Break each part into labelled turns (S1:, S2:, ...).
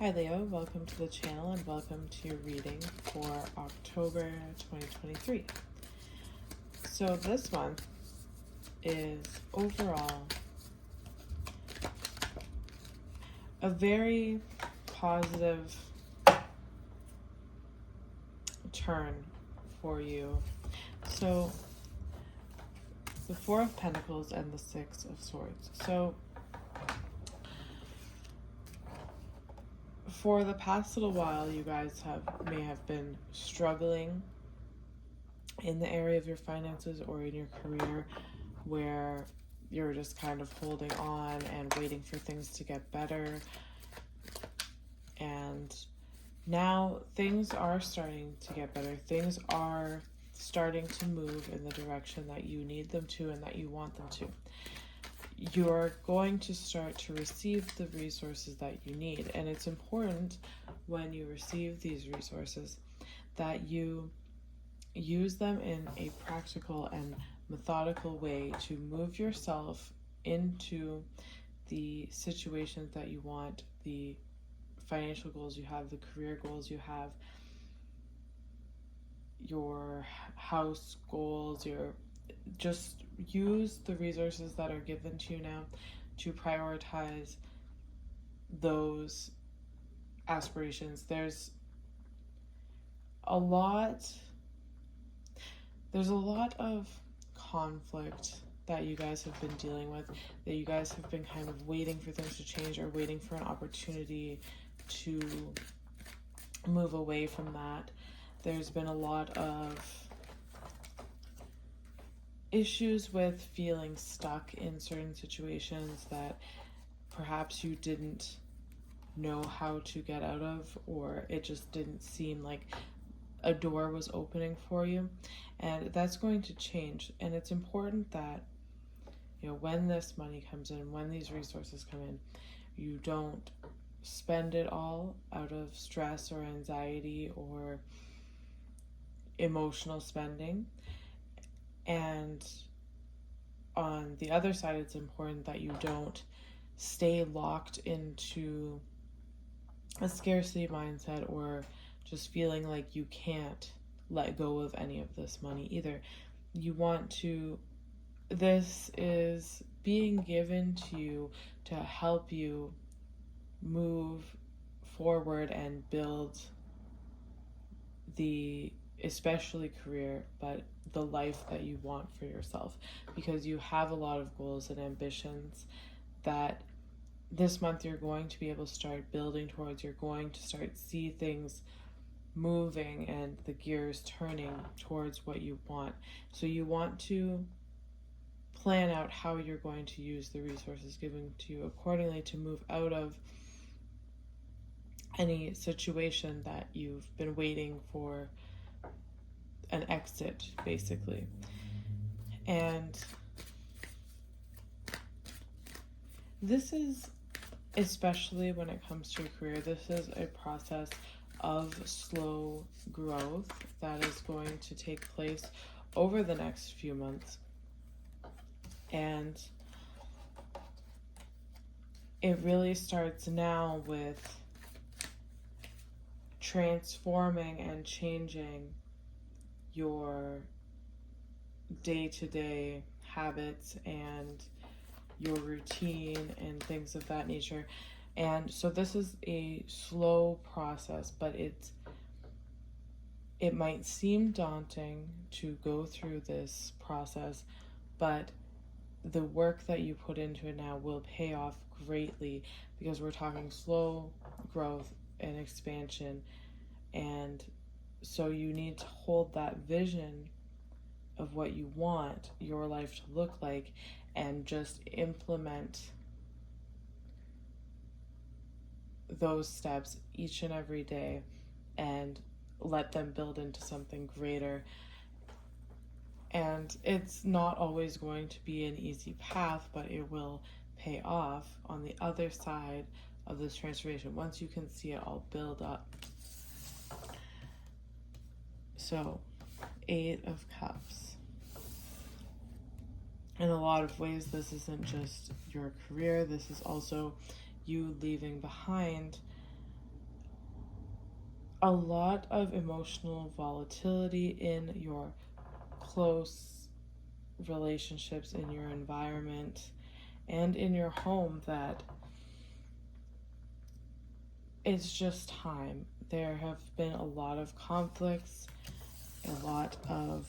S1: Hi Leo, welcome to the channel and welcome to your reading for October 2023. So this month is overall a very positive turn for you. So the Four of Pentacles and the Six of Swords. So for the past little while, you guys may have been struggling in the area of your finances or in your career, where you're just kind of holding on and waiting for things to get better. And now things are starting to get better. Things are starting to move in the direction that you need them to and that you want them to. You're going to start to receive the resources that you need. And it's important when you receive these resources that you use them in a practical and methodical way to move yourself into the situations that you want, the financial goals you have, the career goals you have, your house goals, just use the resources that are given to you now to prioritize those aspirations. There's a lot of conflict that you guys have been dealing with, that you guys have been kind of waiting for things to change or waiting for an opportunity to move away from that. There's been a lot of issues with feeling stuck in certain situations that perhaps you didn't know how to get out of, or it just didn't seem like a door was opening for you. And that's going to change. And it's important that, when this money comes in, when these resources come in, you don't spend it all out of stress or anxiety or emotional spending. And on the other side, it's important that you don't stay locked into a scarcity mindset or just feeling like you can't let go of any of this money either. This is being given to you to help you move forward and build especially career, but the life that you want for yourself, because you have a lot of goals and ambitions that this month you're going to be able to start building towards. You're going to start see things moving and the gears turning towards what you want. So you want to plan out how you're going to use the resources given to you accordingly to move out of any situation that you've been waiting for an exit, basically. And this is, especially when it comes to your career, this is a process of slow growth that is going to take place over the next few months. And it really starts now with transforming and changing your day-to-day habits and your routine and things of that nature. And so this is a slow process, but it might seem daunting to go through this process, but the work that you put into it now will pay off greatly, because we're talking slow growth and expansion. And so you need to hold that vision of what you want your life to look like and just implement those steps each and every day and let them build into something greater. And it's not always going to be an easy path, but it will pay off on the other side of this transformation once you can see it all build up. So, Eight of Cups. In a lot of ways, this isn't just your career, this is also you leaving behind a lot of emotional volatility in your close relationships, in your environment, and in your home, that it's just time. There have been a lot of conflicts, a lot of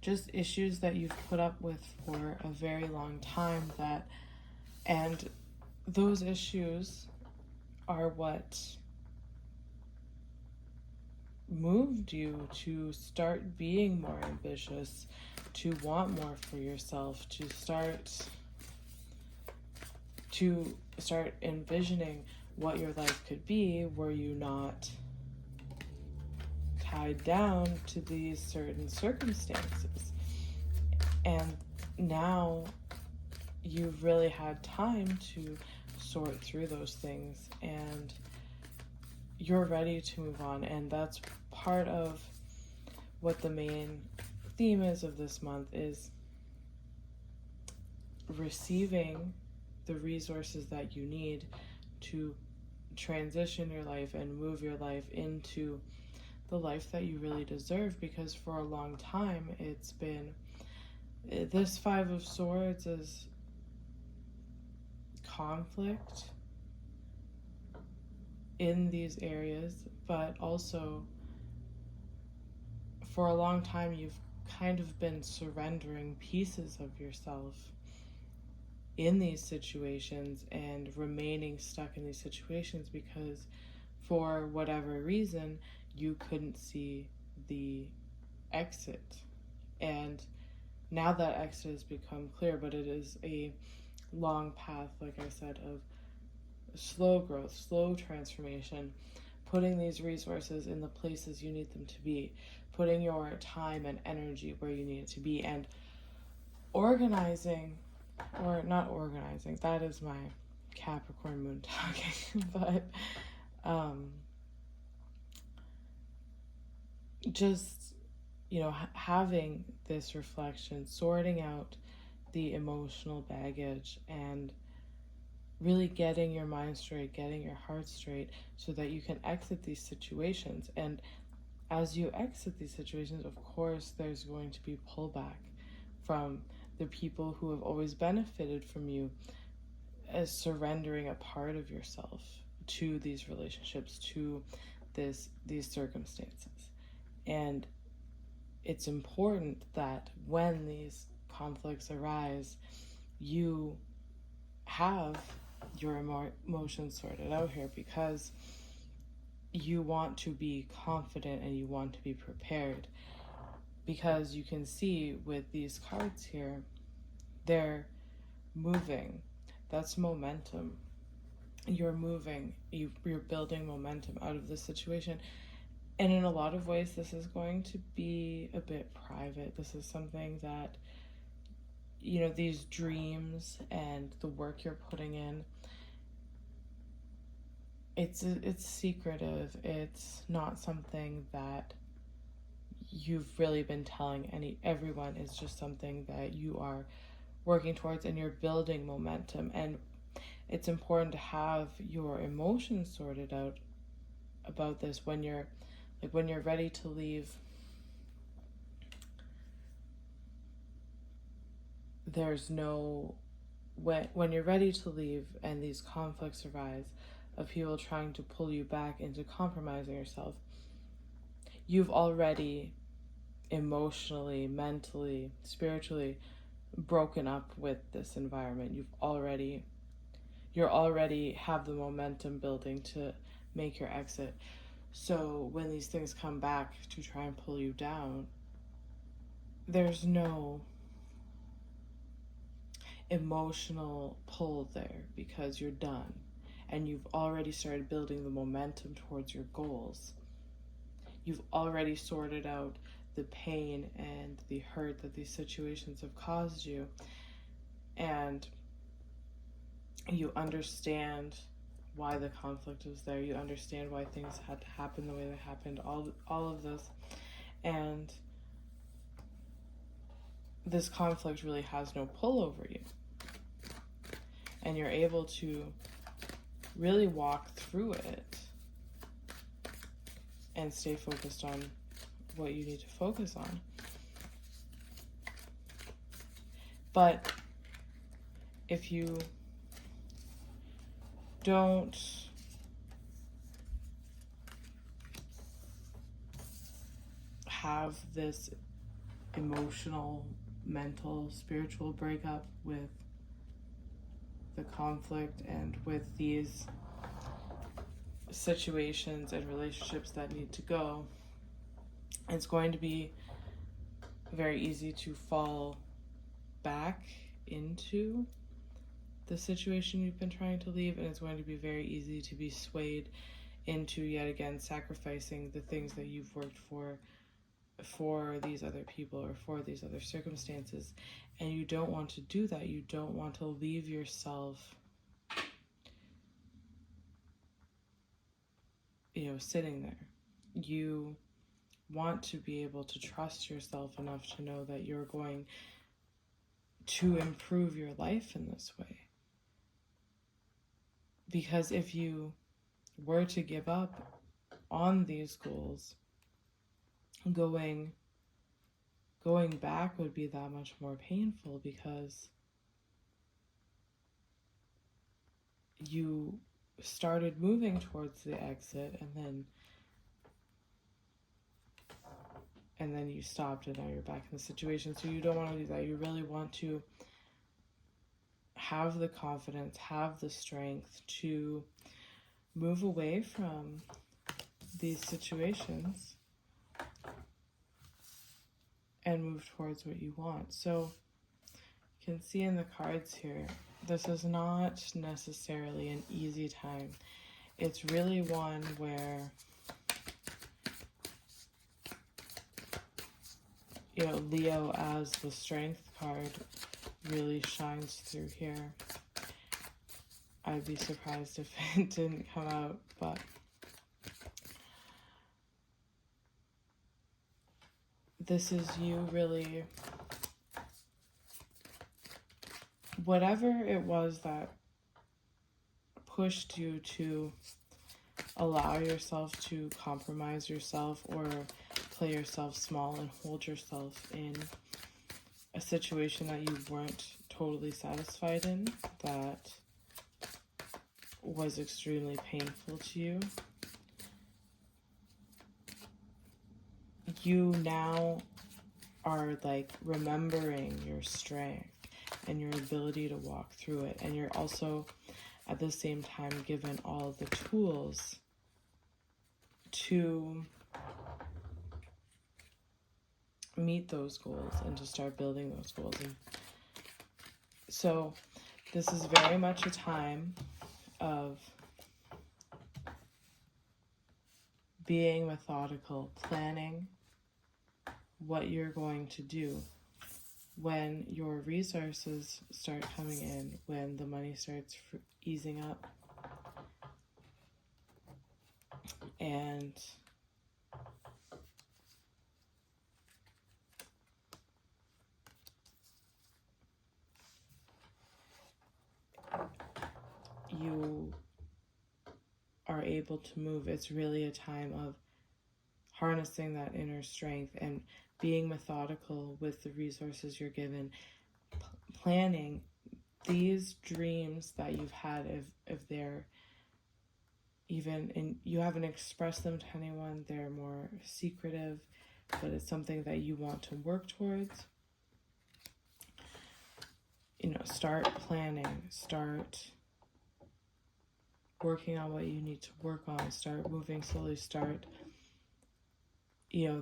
S1: just issues that you've put up with for a very long time, and those issues are what moved you to start being more ambitious, to want more for yourself, to start envisioning what your life could be, were you not tied down to these certain circumstances. And now you've really had time to sort through those things, and you're ready to move on. And that's part of what the main theme is of this month, is receiving the resources that you need to transition your life and move your life into the life that you really deserve. Because for a long time it's been, this Five of Swords is conflict in these areas, but also for a long time you've kind of been surrendering pieces of yourself in these situations and remaining stuck in these situations because for whatever reason you couldn't see the exit. And now that exit has become clear, but it is a long path, like I said, of slow growth, slow transformation, putting these resources in the places you need them to be, putting your time and energy where you need it to be, and organizing, or not organizing, that is my Capricorn moon talking, but just, having this reflection, sorting out the emotional baggage, and really getting your mind straight, getting your heart straight, so that you can exit these situations. And as you exit these situations, of course, there's going to be pullback from the people who have always benefited from you, as surrendering a part of yourself to these relationships, to these circumstances. And it's important that when these conflicts arise, you have your emotions sorted out here, because you want to be confident and you want to be prepared. Because you can see with these cards here, they're moving. That's momentum. You're moving, you're building momentum out of this situation. And in a lot of ways, this is going to be a bit private. This is something that, these dreams and the work you're putting in, it's secretive. It's not something that you've really been telling everyone. It's just something that you are working towards, and you're building momentum. And it's important to have your emotions sorted out about this when you're ready to leave. When you're ready to leave and these conflicts arise of people trying to pull you back into compromising yourself, you've already emotionally, mentally, spiritually broken up with this environment. You already have the momentum building to make your exit. So when these things come back to try and pull you down, there's no emotional pull there, because you're done and you've already started building the momentum towards your goals. You've already sorted out the pain and the hurt that these situations have caused you, and you understand why the conflict was there. You understand why things had to happen the way they happened, all of this. And this conflict really has no pull over you. And you're able to really walk through it and stay focused on what you need to focus on. But if you don't have this emotional, mental, spiritual breakup with the conflict and with these situations and relationships that need to go, it's going to be very easy to fall back into the situation you've been trying to leave, and it's going to be very easy to be swayed into yet again sacrificing the things that you've worked for these other people or for these other circumstances. And you don't want to do that. You don't want to leave yourself, sitting there. You want to be able to trust yourself enough to know that you're going to improve your life in this way. Because if you were to give up on these goals, going back would be that much more painful, because you started moving towards the exit and then you stopped, and now you're back in the situation. So you don't want to do that. You really want to have the confidence, have the strength to move away from these situations and move towards what you want. So you can see in the cards here, this is not necessarily an easy time. It's really one where, Leo as the Strength card really shines through here. I'd be surprised if it didn't come out, but this is you really, whatever it was that pushed you to allow yourself to compromise yourself or play yourself small and hold yourself in a situation that you weren't totally satisfied in, that was extremely painful to you. You now are remembering your strength and your ability to walk through it, and you're also at the same time given all the tools to meet those goals and to start building those goals. And so this is very much a time of being methodical, planning what you're going to do when your resources start coming in, when the money starts easing up, and you are able to move. It's really a time of harnessing that inner strength and being methodical with the resources you're given, planning these dreams that you've had, if they're even, and you haven't expressed them to anyone, they're more secretive, but it's something that you want to work towards. Start planning, start working on what you need to work on, start moving slowly, start,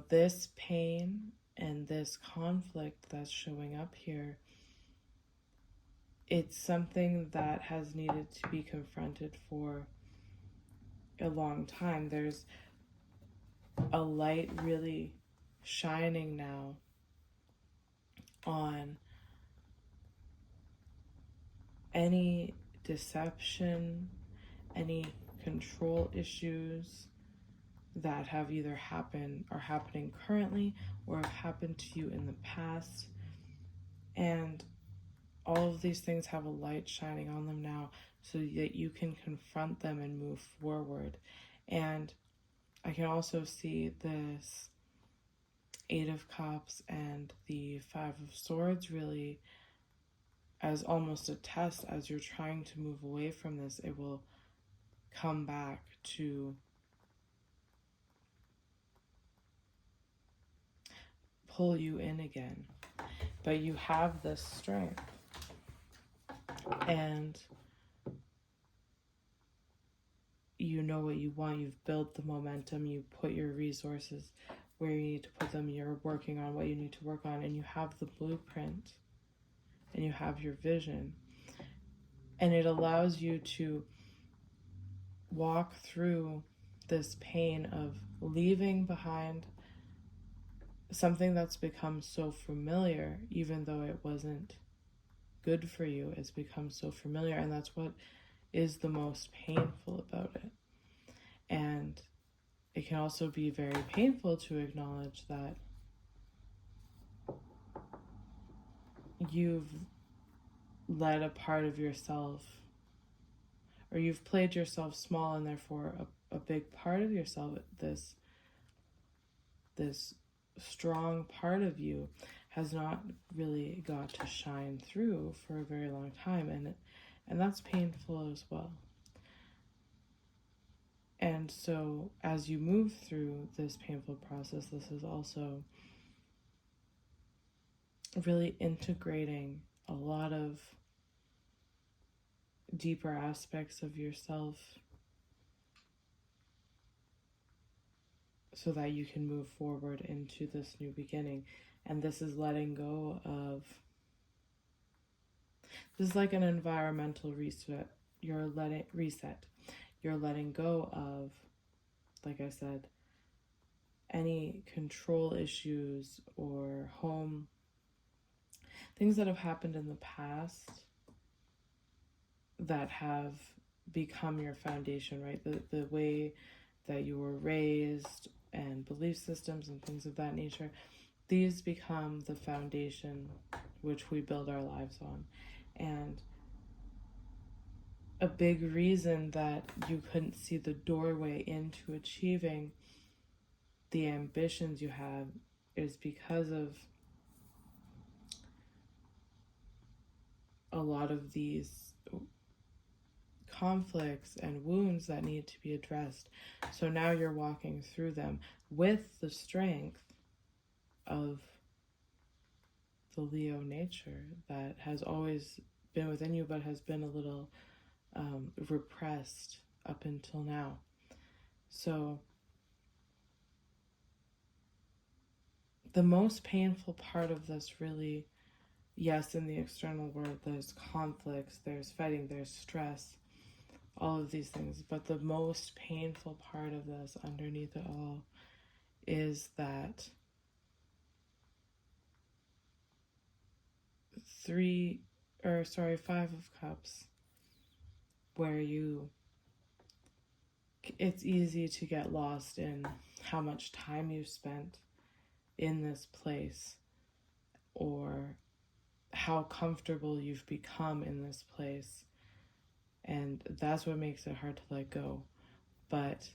S1: this pain and this conflict that's showing up here, it's something that has needed to be confronted for a long time. There's a light really shining now on any deception, any control issues that have either happened, are happening currently, or have happened to you in the past. And all of these things have a light shining on them now so that you can confront them and move forward. And I can also see this Eight of Cups and the Five of Swords really as almost a test. As you're trying to move away from this, it will come back to pull you in again. But you have this strength, and you know what you want. You've built the momentum, you put your resources where you need to put them, you're working on what you need to work on, and you have the blueprint and you have your vision, and it allows you to walk through this pain of leaving behind something that's become so familiar. Even though it wasn't good for you, it's become so familiar, and that's what is the most painful about it. And it can also be very painful to acknowledge that you've let a part of yourself, or you've played yourself small, and therefore a big part of yourself, this strong part of you, has not really got to shine through for a very long time, and that's painful as well. And so as you move through this painful process, this is also really integrating a lot of deeper aspects of yourself so that you can move forward into this new beginning. And this is letting go of, this is like an environmental reset. You're letting go of, like I said, any control issues or home things that have happened in the past that have become your foundation, right? The way that you were raised and belief systems and things of that nature, these become the foundation which we build our lives on. And a big reason that you couldn't see the doorway into achieving the ambitions you have is because of a lot of these conflicts and wounds that need to be addressed. So now you're walking through them with the strength of the Leo nature that has always been within you, but has been a little repressed up until now. So the most painful part of this really, yes, in the external world, there's conflicts, there's fighting, there's stress, all of these things. But the most painful part of this underneath it all is that Five of Cups, where it's easy to get lost in how much time you spent in this place, or how comfortable you've become in this place. And that's what makes it hard to let go. But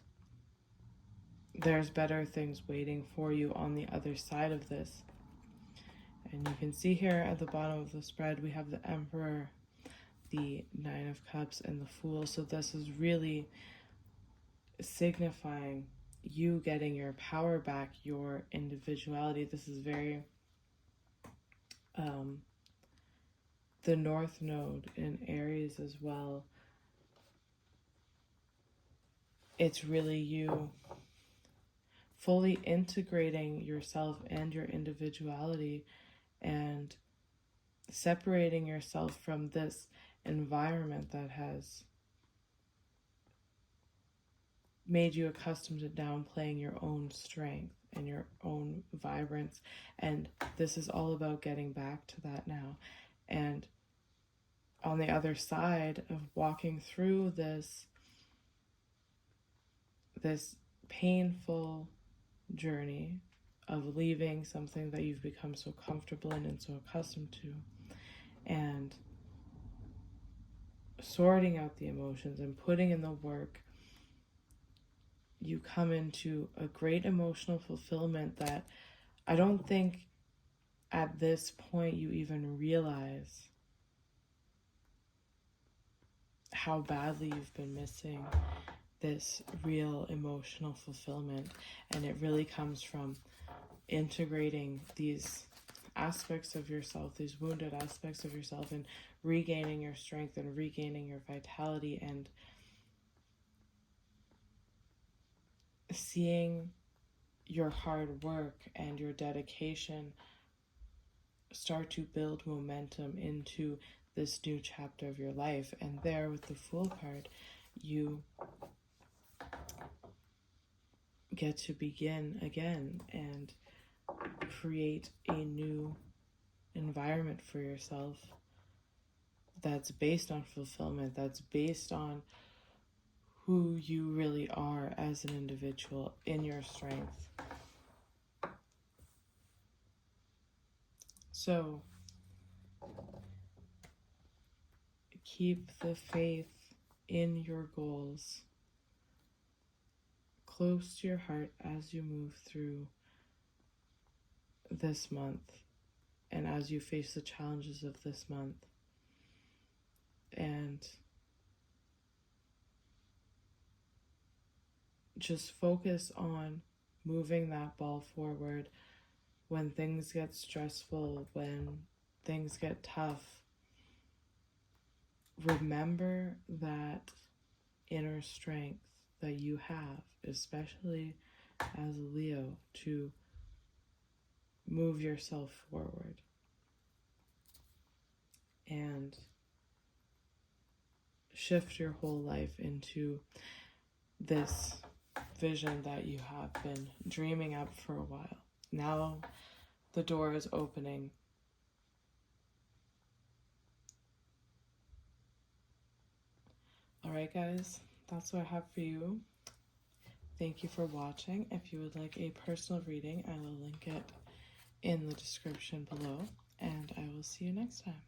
S1: there's better things waiting for you on the other side of this. And you can see here at the bottom of the spread, we have the Emperor, the Nine of Cups, and the Fool. So this is really signifying you getting your power back, your individuality. This is very the North Node in Aries as well. It's really you fully integrating yourself and your individuality and separating yourself from this environment that has made you accustomed to downplaying your own strength and your own vibrance. And this is all about getting back to that now. And on the other side of walking through this painful journey of leaving something that you've become so comfortable in and so accustomed to, and sorting out the emotions and putting in the work, you come into a great emotional fulfillment that I don't think at this point you even realize how badly you've been missing this real emotional fulfillment. And it really comes from integrating these aspects of yourself, these wounded aspects of yourself, and regaining your strength and regaining your vitality, and seeing your hard work and your dedication start to build momentum into this new chapter of your life. And there, with the Fool card, you get to begin again and create a new environment for yourself that's based on fulfillment, that's based on who you really are as an individual in your strength. So keep the faith in your goals close to your heart as you move through this month and as you face the challenges of this month. And just focus on moving that ball forward when things get stressful, when things get tough. Remember that inner strength that you have, especially as a Leo, to move yourself forward and shift your whole life into this vision that you have been dreaming up for a while. Now the door is opening. All right, guys, that's what I have for you. Thank you for watching. If you would like a personal reading, I will link it in the description below, and I will see you next time.